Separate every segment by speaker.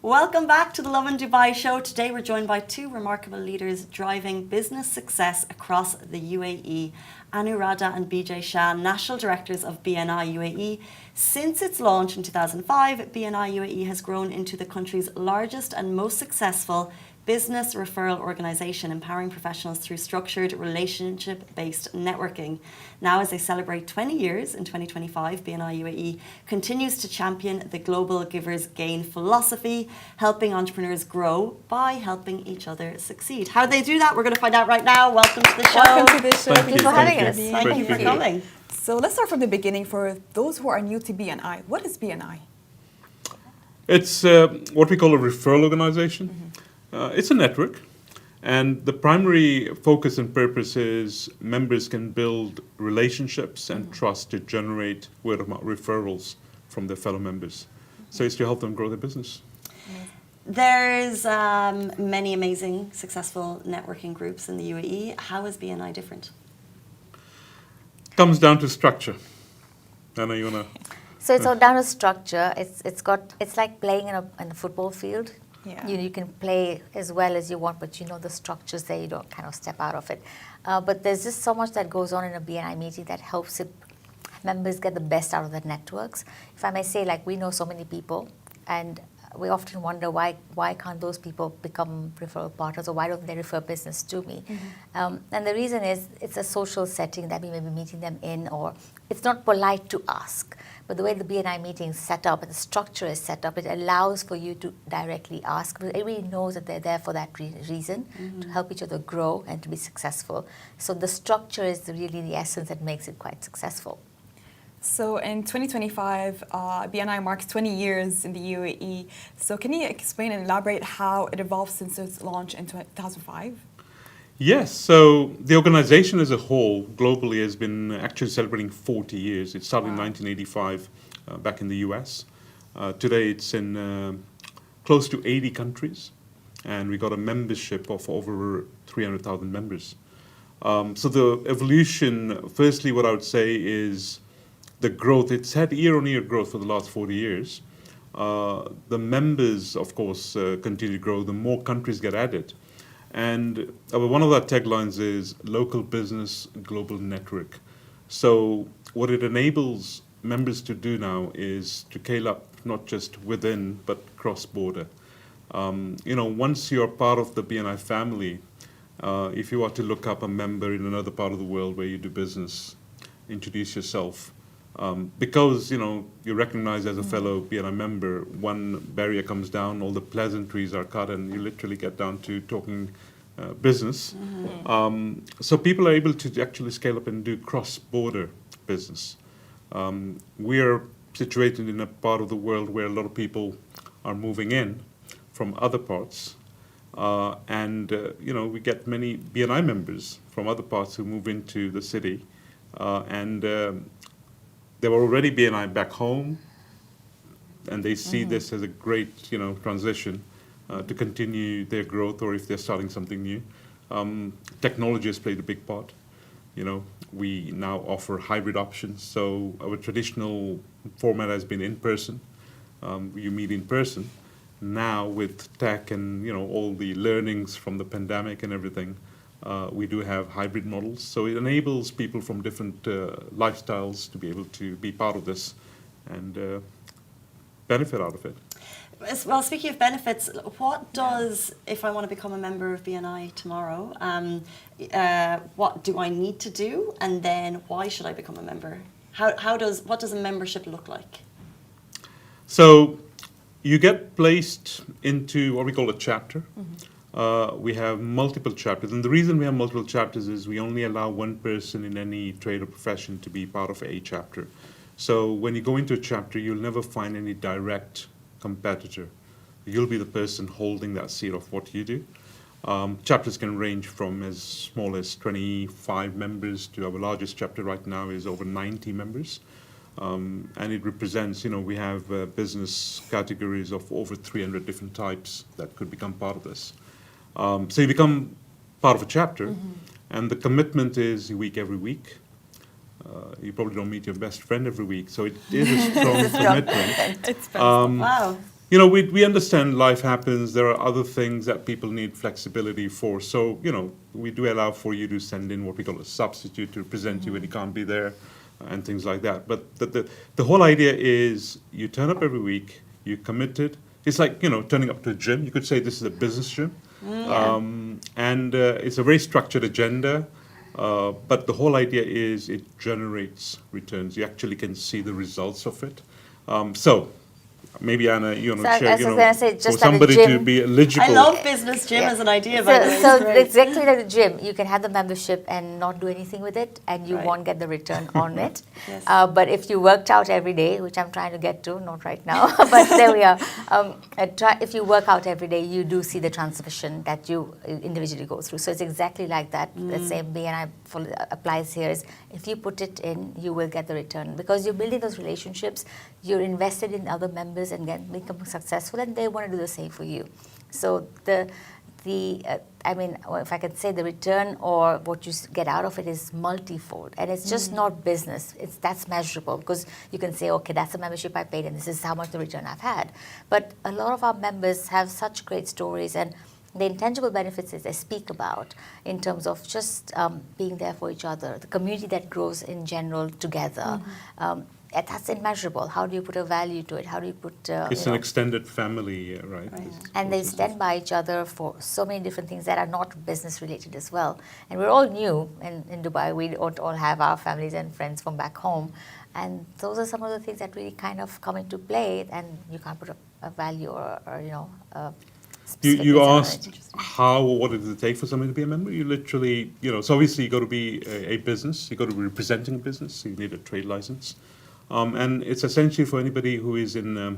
Speaker 1: Welcome back to the Lovin Dubai show. Today we're joined by two remarkable leaders driving business success across the UAE. Anuradha and BJ Shah, National Directors of BNI UAE. Since its launch in 2005, BNI UAE has grown into the country's largest and most successful business referral organisation, empowering professionals through structured relationship-based networking. Now, as they celebrate 20 years in 2025, BNI UAE continues to champion the global givers gain philosophy, helping entrepreneurs grow by helping each other succeed. How do they do that? We're going to find out right now. Welcome to the show.
Speaker 2: Welcome to the show.
Speaker 3: Thank you
Speaker 1: for having us.
Speaker 3: you.
Speaker 1: Thank you for coming.
Speaker 2: So let's start from the beginning. For those who are new to BNI, what is BNI?
Speaker 3: It's what we call a referral organization. It's a network, and the primary focus and purpose is members can build relationships and trust to generate word of mouth referrals from their fellow members. So it's to help them grow their business.
Speaker 1: There's many amazing, successful networking groups in the UAE. How is BNI different?
Speaker 3: Comes down to structure. Anna, you wanna?
Speaker 4: So it's all down to structure. It's like playing in a football field.
Speaker 2: Yeah.
Speaker 4: You can play as well as you want, but you know the structures there. You don't kind of step out of it. But there's just so much that goes on in a BNI meeting that helps members get the best out of their networks. If I may say, like, we know so many people, and we often wonder why can't those people become referral partners, or why don't they refer business to me? And the reason is it's a social setting that we may be meeting them in, or it's not polite to ask. But the way the BNI meeting is set up and the structure is set up, it allows for you to directly ask. But everybody knows that they're there for that reason, to help each other grow and to be successful. So the structure is really the essence that makes it quite successful.
Speaker 2: So in 2025, BNI marks 20 years in the UAE. So can you explain and elaborate how it evolved since its launch in 2005?
Speaker 3: Yes, so the organization as a whole globally has been actually celebrating 40 years. It started in 1985 back in the US. Today it's in close to 80 countries, and we got a membership of over 300,000 members. So the evolution, firstly, what I would say is the growth. It's had year-on-year growth for the last 40 years. The members, of course, continue to grow. The more countries get added. And one of our taglines is local business, global network. So what it enables members to do now is to scale up not just within, but cross-border. Once you're part of the BNI family, if you are to look up a member in another part of the world where you do business, introduce yourself. Because you're recognized as a fellow BNI member, one barrier comes down, all the pleasantries are cut, and you literally get down to talking business. So people are able to actually scale up and do cross-border business. We are situated in a part of the world where a lot of people are moving in from other parts, and we get many BNI members from other parts who move into the city, and they were already BNI back home, and they see this as a great, transition to continue their growth, or if they're starting something new. Technology has played a big part. We now offer hybrid options. So our traditional format has been in person. You meet in person. Now with tech and all the learnings from the pandemic and everything, we do have hybrid models, so it enables people from different lifestyles to be able to be part of this and benefit out of it.
Speaker 1: Well, speaking of benefits, what does, if I want to become a member of BNI tomorrow, what do I need to do, and then why should I become a member? What does a membership look like?
Speaker 3: So you get placed into what we call a chapter. We have multiple chapters, and the reason we have multiple chapters is we only allow one person in any trade or profession to be part of a chapter. So when you go into a chapter, you'll never find any direct competitor. You'll be the person holding that seat of what you do. Chapters can range from as small as 25 members to our largest chapter right now is over 90 members. And it represents, we have business categories of over 300 different types that could become part of this. So you become part of a chapter, and the commitment is every week. You probably don't meet your best friend every week, so it is a strong commitment.
Speaker 2: It's
Speaker 1: Wow.
Speaker 3: You know, we understand life happens. There are other things that people need flexibility for. So, you know, we do allow for you to send in what we call a substitute to represent you when you can't be there and things like that. But the whole idea is you turn up every week, you're committed. It's like, you know, turning up to a gym. You could say this is a business gym. And it's a very structured agenda. But the whole idea is it generates returns. You actually can see the results of it. So maybe Anna, you want to
Speaker 4: So
Speaker 3: share,
Speaker 4: I was gonna say,
Speaker 3: for
Speaker 4: just like a
Speaker 3: somebody to
Speaker 4: gym.
Speaker 3: be eligible.
Speaker 1: I love business gym
Speaker 4: Yeah.
Speaker 1: as an idea, by the way.
Speaker 4: So
Speaker 1: It's great.
Speaker 4: exactly like the gym, you can have the membership and not do anything with it, and you
Speaker 1: Right.
Speaker 4: won't get the return on it.
Speaker 1: Yes.
Speaker 4: But if you worked out every day, which I'm trying to get to, not right now, but there we are. If you work out every day, you do see the transmission that you individually go through. So it's exactly like that. The same BNI applies here. Is if you put it in, you will get the return because you're building those relationships. You're invested in other members and become successful, and they want to do the same for you. So I mean, if I can say the return or what you get out of it is multifold, and it's just not business. That's measurable because you can say, okay, that's the membership I paid, and this is how much the return I've had. But a lot of our members have such great stories and the intangible benefits that they speak about in terms of just being there for each other, the community that grows in general together. That's immeasurable. How do you put a value to it? How do you put?
Speaker 3: It's an extended family, right?
Speaker 1: Right.
Speaker 4: And they stand by each other for so many different things that are not business related as well. And we're all new in Dubai. We don't all have our families and friends from back home. And those are some of the things that really kind of come into play, and you can't put a value or specific
Speaker 3: You
Speaker 4: reason on
Speaker 3: asked
Speaker 4: it.
Speaker 3: how or what does it take for somebody to be a member? You literally, so obviously you got to be a business, you got to be representing a business, so you need a trade license. And it's essentially for anybody who is in,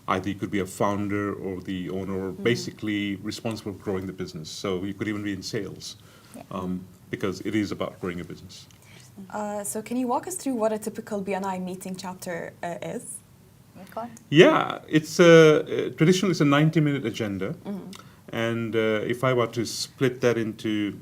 Speaker 3: either you could be a founder or the owner or basically responsible for growing the business. So you could even be in sales because it is about growing a business.
Speaker 2: So can you walk us through what a typical BNI meeting chapter is?
Speaker 4: Nicole?
Speaker 3: Yeah, it's traditionally it's a 90-minute agenda. And if I were to split that into,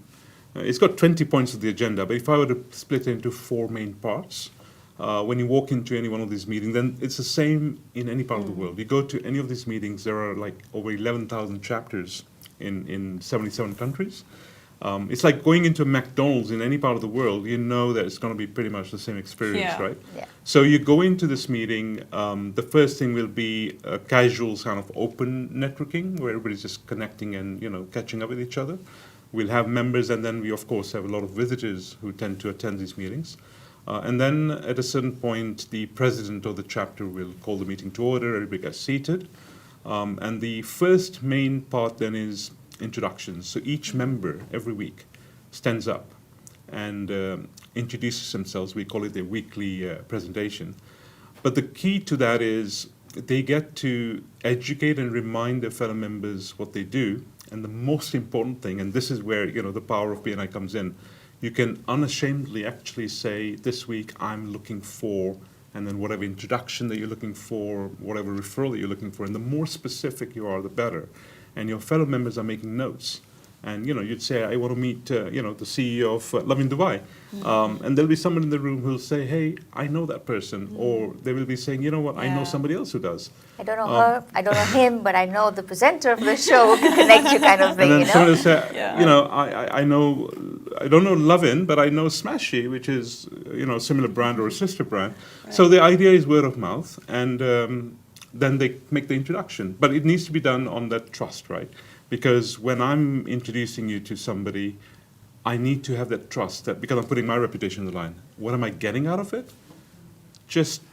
Speaker 3: it's got 20 points of the agenda, but if I were to split it into 4 main parts, when you walk into any one of these meetings, then it's the same in any part of the world. You go to any of these meetings, there are like over 11,000 chapters in 77 countries. It's like going into a McDonald's in any part of the world, you know that it's going to be pretty much the same experience,
Speaker 2: Yeah.
Speaker 3: right?
Speaker 4: Yeah.
Speaker 3: So you go into this meeting, the first thing will be a casual kind of open networking where everybody's just connecting and, catching up with each other. We'll have members, and then we, of course, have a lot of visitors who tend to attend these meetings. And then at a certain point, the president of the chapter will call the meeting to order, everybody gets seated. And the first main part then is introductions. So each member every week stands up and introduces themselves. We call it their weekly presentation. But the key to that is they get to educate and remind their fellow members what they do. And the most important thing, and this is where the power of BNI comes in, you can unashamedly actually say, this week I'm looking for, and then whatever introduction that you're looking for, whatever referral that you're looking for, and the more specific you are, the better. And your fellow members are making notes. And, you'd say, I want to meet, the CEO of Lovin Dubai. And there'll be someone in the room who'll say, hey, I know that person. Or they will be saying, you know what, I know
Speaker 2: Yeah.
Speaker 3: somebody else who does.
Speaker 4: I don't know her, I don't know him, but I know the presenter of the show who can connect you kind of thing,
Speaker 3: And then someone will say,
Speaker 2: Yeah.
Speaker 3: I know, I don't know Lovin, but I know Smashy, which is, a similar brand or a sister brand. Right. So the idea is word of mouth, and then they make the introduction. But it needs to be done on that trust, right? Because when I'm introducing you to somebody, I need to have that trust that because I'm putting my reputation on the line. What am I getting out of it? Just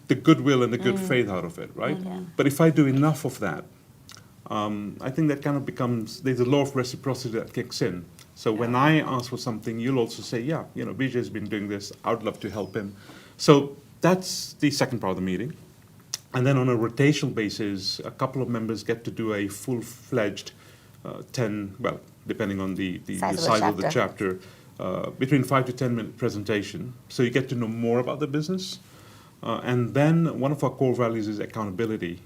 Speaker 3: the goodwill and the good faith out of it, right? But if I do enough of that, I think that kind of becomes, there's a law of reciprocity that kicks in. So when I ask for something, you'll also say, yeah, BJ's been doing this, I would love to help him. So that's the second part of the meeting. And then on a rotational basis, a couple of members get to do a full-fledged 10, well, depending on the size of the chapter, between 5 to 10 minute presentation. So you get to know more about the business. And then one of our core values is accountability.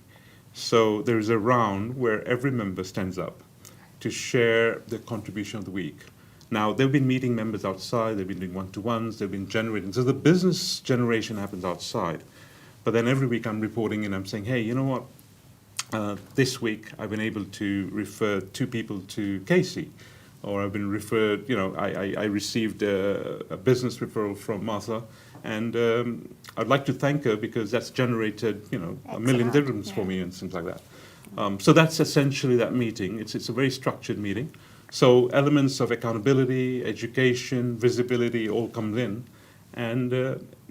Speaker 3: So there is a round where every member stands up to share the contribution of the week. Now, they've been meeting members outside, they've been doing one-to-ones, they've been generating. So the business generation happens outside. But then every week I'm reporting and I'm saying, hey, you know what? this week I've been able to refer 2 people to Casey, or I've been referred, I received a business referral from Martha, and I'd like to thank her because that's generated, a million
Speaker 4: Excellent.
Speaker 3: dirhams for me and things like that. So that's essentially that meeting. It's a very structured meeting. So elements of accountability, education, visibility all comes in. And,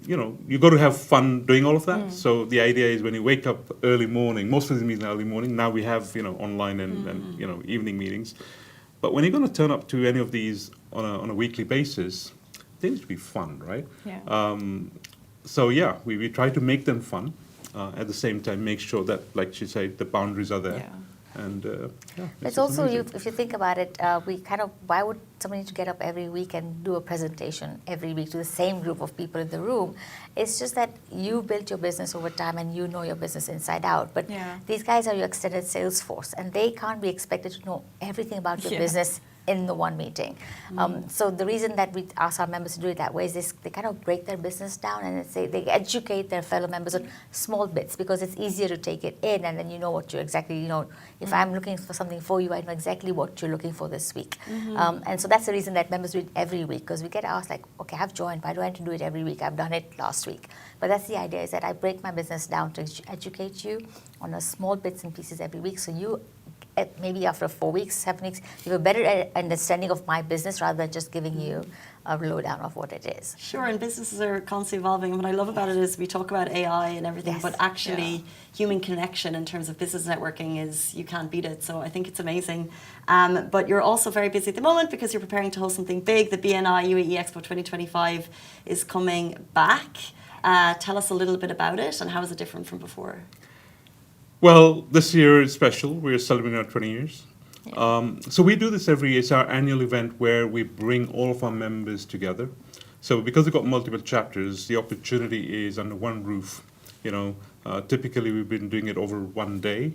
Speaker 3: you got to have fun doing all of that. So the idea is when you wake up early morning, most of the meetings are early morning. Now we have, online and evening meetings. But when you're going to turn up to any of these on a weekly basis, they need to be fun, right?
Speaker 2: Yeah.
Speaker 3: So yeah, we try to make them fun. At the same time, make sure that, like she said, the boundaries are there.
Speaker 2: Yeah.
Speaker 3: And
Speaker 4: It's also, if you think about it, why would somebody need to get up every week and do a presentation every week to the same group of people in the room? It's just that you built your business over time and you know your business inside out. But
Speaker 2: Yeah.
Speaker 4: these guys are your extended sales force, and they can't be expected to know everything about your
Speaker 2: Yeah.
Speaker 4: business in the one meeting. So the reason that we ask our members to do it that way is they kind of break their business down and they educate their fellow members on small bits, because it's easier to take it in, and then you know what you're exactly, if I'm looking for something for you, I know exactly what you're looking for this week. And so that's the reason that members do it every week, because we get asked like, okay, I've joined, why do I have to do it every week? I've done it last week. But that's the idea, is that I break my business down to educate you on a small bits and pieces every week, so you maybe after 4 weeks, 7 weeks, you have a better understanding of my business rather than just giving you a lowdown of what it is.
Speaker 1: Sure, and businesses are constantly evolving. What I love about it is we talk about AI and everything,
Speaker 4: Yes.
Speaker 1: but actually human connection in terms of business networking is, you can't beat it. So I think it's amazing. But you're also very busy at the moment because you're preparing to host something big. The BNI UAE Expo 2025 is coming back. Tell us a little bit about it and how is it different from before?
Speaker 3: well, this year is special. We're celebrating our 20 years. So we do this every year. It's our annual event where we bring all of our members together. So because we've got multiple chapters, the opportunity is under one roof. Typically we've been doing it over one day.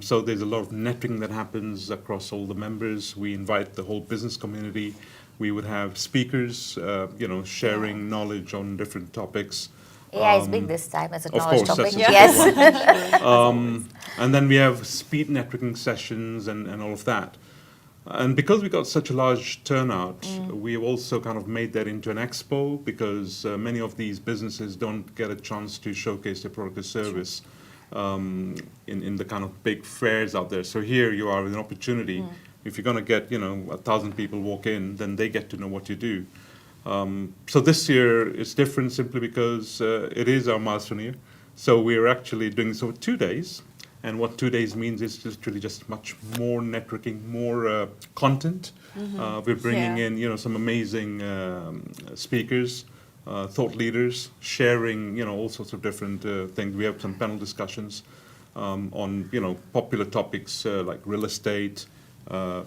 Speaker 3: So there's a lot of networking that happens across all the members. We invite the whole business community. We would have speakers, sharing knowledge on different topics.
Speaker 4: AI is big this time as a
Speaker 3: Of
Speaker 4: knowledge
Speaker 3: course,
Speaker 4: topic.
Speaker 3: that's a
Speaker 4: Yes.
Speaker 3: And then we have speed networking sessions and all of that. And because we got such a large turnout, we've also kind of made that into an expo, because many of these businesses don't get a chance to showcase their product or service in the kind of big fairs out there. So here you are with an opportunity. If you're going to get 1,000 people walk in, then they get to know what you do. So this year it's different simply because it is our milestone year. So we're actually doing this over 2 days. And what 2 days means is just really just much more networking, more content. We're bringing in, some amazing speakers, thought leaders, sharing, all sorts of different things. We have some panel discussions on, popular topics like real estate,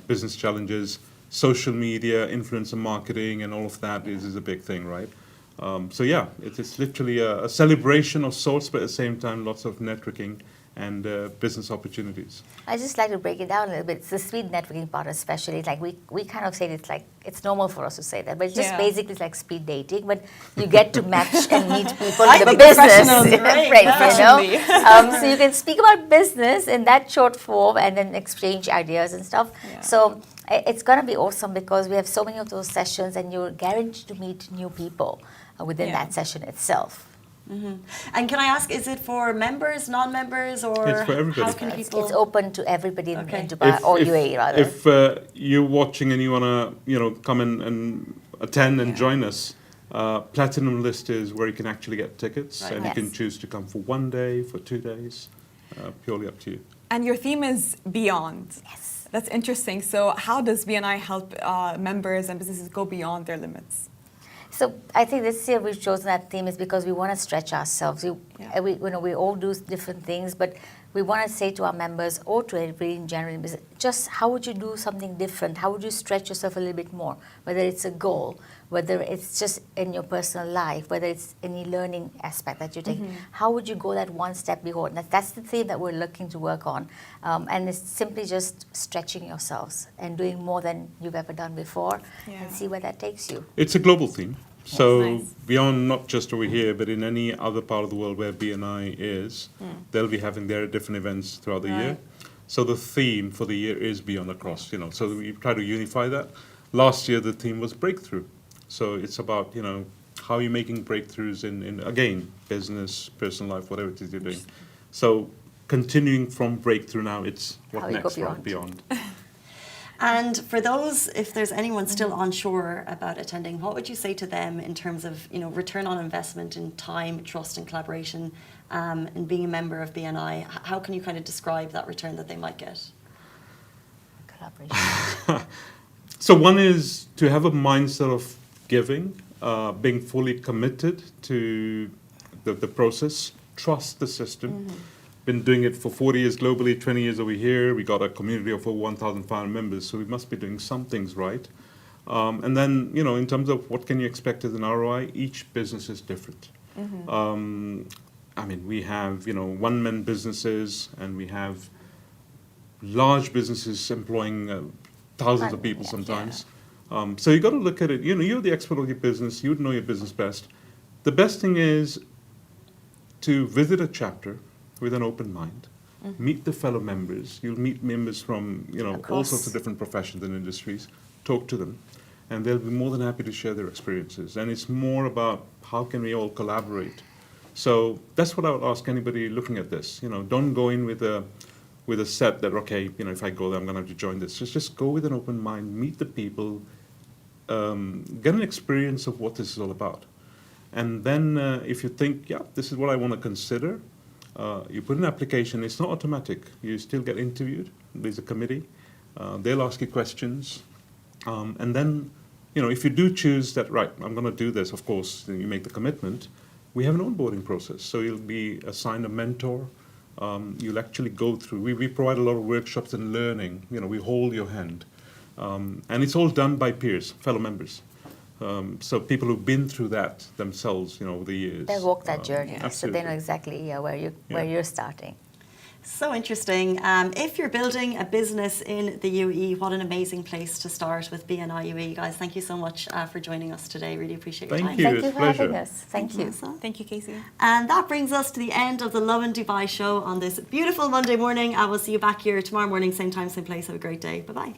Speaker 3: business challenges, social media, influencer marketing, and all of that is a big thing, right? So yeah, it's literally a celebration of sorts, but at the same time, lots of networking and business opportunities.
Speaker 4: I just like to break it down a little bit. It's the speed networking part especially. Like we kind of say it's normal for us to say that, but it's just basically it's like speed dating, but you get to match and meet people in the business. So you can speak about business in that short form and then exchange ideas and stuff.
Speaker 2: Yeah.
Speaker 4: So it's going to be awesome because we have so many of those sessions and you're guaranteed to meet new people within that session itself.
Speaker 1: And can I ask, is it for members, non-members, or
Speaker 3: It's for everybody.
Speaker 1: how can people?
Speaker 4: It's open to everybody in
Speaker 1: Okay.
Speaker 4: Dubai or UAE rather.
Speaker 3: If you're watching and you want to, come and attend and join us, Platinum List is where you can actually get tickets,
Speaker 1: Right.
Speaker 3: and you can
Speaker 4: Yes.
Speaker 3: choose to come for 1 day, for 2 days, purely up to you.
Speaker 2: And your theme is beyond.
Speaker 4: Yes.
Speaker 2: That's interesting. So how does BNI help members and businesses go beyond their limits?
Speaker 4: So I think this year we've chosen that theme is because we want to stretch ourselves. We all do different things, but we want to say to our members or to everybody in general, just how would you do something different? How would you stretch yourself a little bit more? Whether it's a goal, whether it's just in your personal life, whether it's any learning aspect that you're taking, how would you go that one step beyond? That's the theme that we're looking to work on. And it's simply just stretching yourselves and doing more than you've ever done before and see where that takes you.
Speaker 3: It's a global theme. So
Speaker 2: Nice.
Speaker 3: beyond not just over here, but in any other part of the world where BNI is, they'll be having their different events throughout the year.
Speaker 1: Right.
Speaker 3: So the theme for the year is Beyond Across, so we try to unify that. Last year, the theme was breakthrough. So it's about, how you're making breakthroughs in again, business, personal life, whatever it is you're doing. So continuing from breakthrough now, it's what
Speaker 4: How you
Speaker 3: next,
Speaker 4: go
Speaker 3: right? Beyond.
Speaker 1: And for those, if there's anyone still unsure about attending, what would you say to them in terms of, return on investment in time, trust and collaboration, and being a member of BNI? How can you kind of describe that return that they might get?
Speaker 4: Collaboration.
Speaker 3: So one is to have a mindset of giving, being fully committed to the process, trust the system. Been doing it for 40 years globally, 20 years over here. We got a community of over 1,500 members, so we must be doing some things right. And then, in terms of what can you expect as an ROI, each business is different. We have, one-man businesses, and we have large businesses employing thousands of people sometimes. So you got to look at it. You're the expert of your business. You would know your business best. The best thing is to visit a chapter with an open mind, meet the fellow members. You'll meet members from all
Speaker 4: Across.
Speaker 3: sorts of different professions and industries. Talk to them, and they'll be more than happy to share their experiences. And it's more about how can we all collaborate. So that's what I would ask anybody looking at this. Don't go in with a set that if I go there, I'm going to have to join this. Just go with an open mind, meet the people, get an experience of what this is all about. And then if you think, this is what I want to consider, you put an application. It's not automatic. You still get interviewed. There's a committee. They'll ask you questions. And then, if you do choose that, right, I'm going to do this, of course, then you make the commitment. We have an onboarding process. So you'll be assigned a mentor. You'll actually go through. We provide a lot of workshops and learning. We hold your hand. And it's all done by peers, fellow members. So people who've been through that themselves, over the years.
Speaker 4: They walk that journey, so
Speaker 3: Absolutely.
Speaker 4: they know exactly where you're starting.
Speaker 1: So interesting. If you're building a business in the UAE, what an amazing place to start with BNI UAE. Guys, thank you so much for joining us today. Really appreciate your
Speaker 3: Thank
Speaker 1: time.
Speaker 3: you.
Speaker 4: Thank
Speaker 3: It's
Speaker 4: you
Speaker 3: a
Speaker 4: for having
Speaker 3: pleasure.
Speaker 4: us. Thank you.
Speaker 1: Melissa.
Speaker 2: Thank you, Casey.
Speaker 1: And that brings us to the end of the Lovin Dubai show on this beautiful Monday morning. I will see you back here tomorrow morning, same time, same place. Have a great day. Bye-bye.